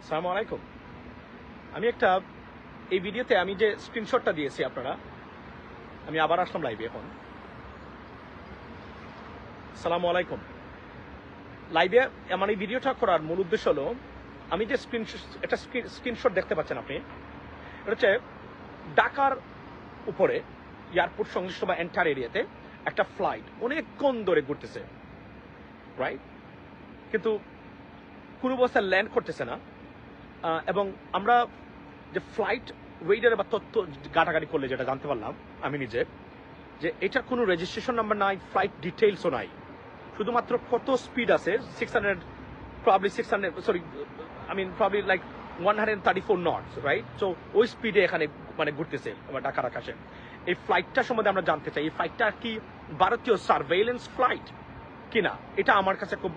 আসসালামু আলাইকুম। আমি একটা এই ভিডিওতে আমি যে স্ক্রিনশটটা দিয়েছি আপনারা, আমি আবার আসলাম লাইভে এখন। আসসালামু আলাইকুম। লাইভে আমার এই ভিডিওটা করার মূল উদ্দেশ্য হলো, আমি যে একটা স্ক্রিনশট দেখতে পাচ্ছেন আপনি, এটা হচ্ছে ঢাকার উপরে এয়ারপোর্ট সংশ্লিষ্ট বা এন্টার এরিয়াতে একটা ফ্লাইট অনেকক্ষণ ধরে ঘুরতেছে, রাইট? কিন্তু কোনো অবস্থায় ল্যান্ড করতেছে না। এবং আমরা যে ফ্লাইট ওয়েডার বা তথ্য ঘাটাঘাটি করলে যেটা জানতে পারলাম আমি নিজে, যে এটার কোনো রেজিস্ট্রেশন নাম্বার নাই, ফ্লাইট ডিটেইলসও নাই, শুধুমাত্র কত স্পিড আছে 600 লাইক 134 নটস, রাইট? সো ওই স্পিডে এখানে মানে ঘুরতেছে ঢাকার আকাশে। এই ফ্লাইটটা সম্বন্ধে আমরা জানতে চাই, এই ফ্লাইটটা কি ভারতীয় সার্ভেইলেন্স ফ্লাইট কিনা। এটা আমার কাছে খুব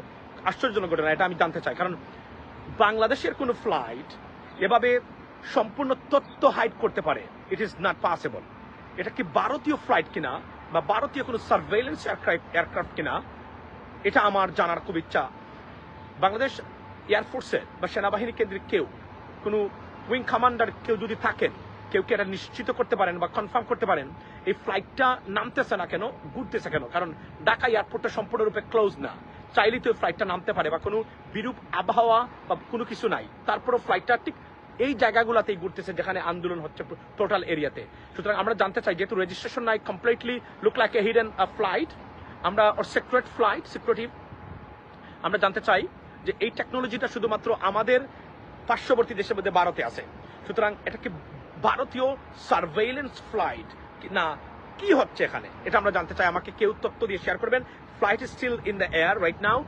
আশ্চর্যজনক ঘটনা, এটা আমি জানতে চাই। কারণ বাংলাদেশের কোনো ফ্লাইট এভাবে সম্পূর্ণ তথ্য হাইড করতে পারে, ইট ইজ নট পসিবল। এটা কি ভারতীয় ফ্লাইট কিনা বা ভারতীয় কোনো সার্ভেইলেন্স এয়ারক্রাফট কিনা, এটা আমার জানার খুব ইচ্ছা। বাংলাদেশ এয়ারফোর্সের বা সেনাবাহিনী কেন্দ্রিক কেউ, কোনো উইং কমান্ডার কেউ যদি থাকেন, কেউ কি এটা নিশ্চিত করতে পারেন বা কনফার্ম করতে পারেন এই ফ্লাইটটা নামতেছে না কেন, ঘুরতেছে কেন? কারণ ঢাকা এয়ারপোর্টটা সম্পূর্ণরূপে ক্লোজ না, চাইলেই তো ফ্লাইটটা নামতে পারে বা কোনো বিরূপ আবহাওয়া বা কোনো কিছু নাই, তারপরও ফ্লাইটটা ঠিক এই জায়গাগুলোতেই ঘুরতেছে যেখানে আন্দোলন হচ্ছে টোটাল এরিয়াতে। সুতরাং আমরা জানতে চাই, যেহেতু রেজিস্ট্রেশন নাই, completely look like a hidden flight, আমরা সিক্রেট ফ্লাইট, সিকিউরিটি, আমরা জানতে চাই যে এই টেকনোলজিটা শুধুমাত্র আমাদের পার্শ্ববর্তী দেশের মধ্যে ভারতে আছে। সুতরাং এটা কি ভারতীয় সার্ভেইলেন্স ফ্লাইট না, কি হচ্ছে এখানে, এটা আমরা জানতে চাই। আমাকে কেউ তথ্য দিয়ে শেয়ার করবেন। Flight is still in the air right now,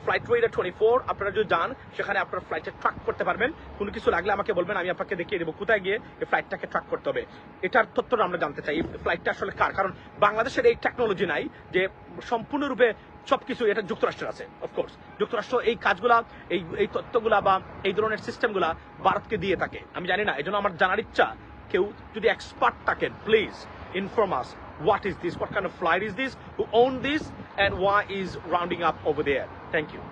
flight weather 24। আপনারা যদি যান সেখানে আপনারা ফ্লাইটে ট্র্যাক করতে পারবেন। কোনো কিছু লাগলে আমাকে বলবেন, আমি আপনাকে দেখিয়ে দেবো কোথায় গিয়ে এই ফ্লাইটটাকে ট্র্যাক করতে হবে। এটার তথ্যটা আমরা জানতে চাই, এই ফ্লাইটটা আসলে কার। কারণ বাংলাদেশের এই টেকনোলজি নাই যে সম্পূর্ণরূপে সবকিছু, এটা যুক্তরাষ্ট্রের আছে। অফকোর্স যুক্তরাষ্ট্র এই কাজগুলা, এই তথ্যগুলা বা এই ধরনের সিস্টেমগুলা ভারতকে দিয়ে থাকে। আমি জানি না, এই জন্য আমার জানার ইচ্ছা, কেউ যদি এক্সপার্ট থাকেন, please inform us, what is this, what kind of flight is this, who own this, and why is rounding up over there. Thank you.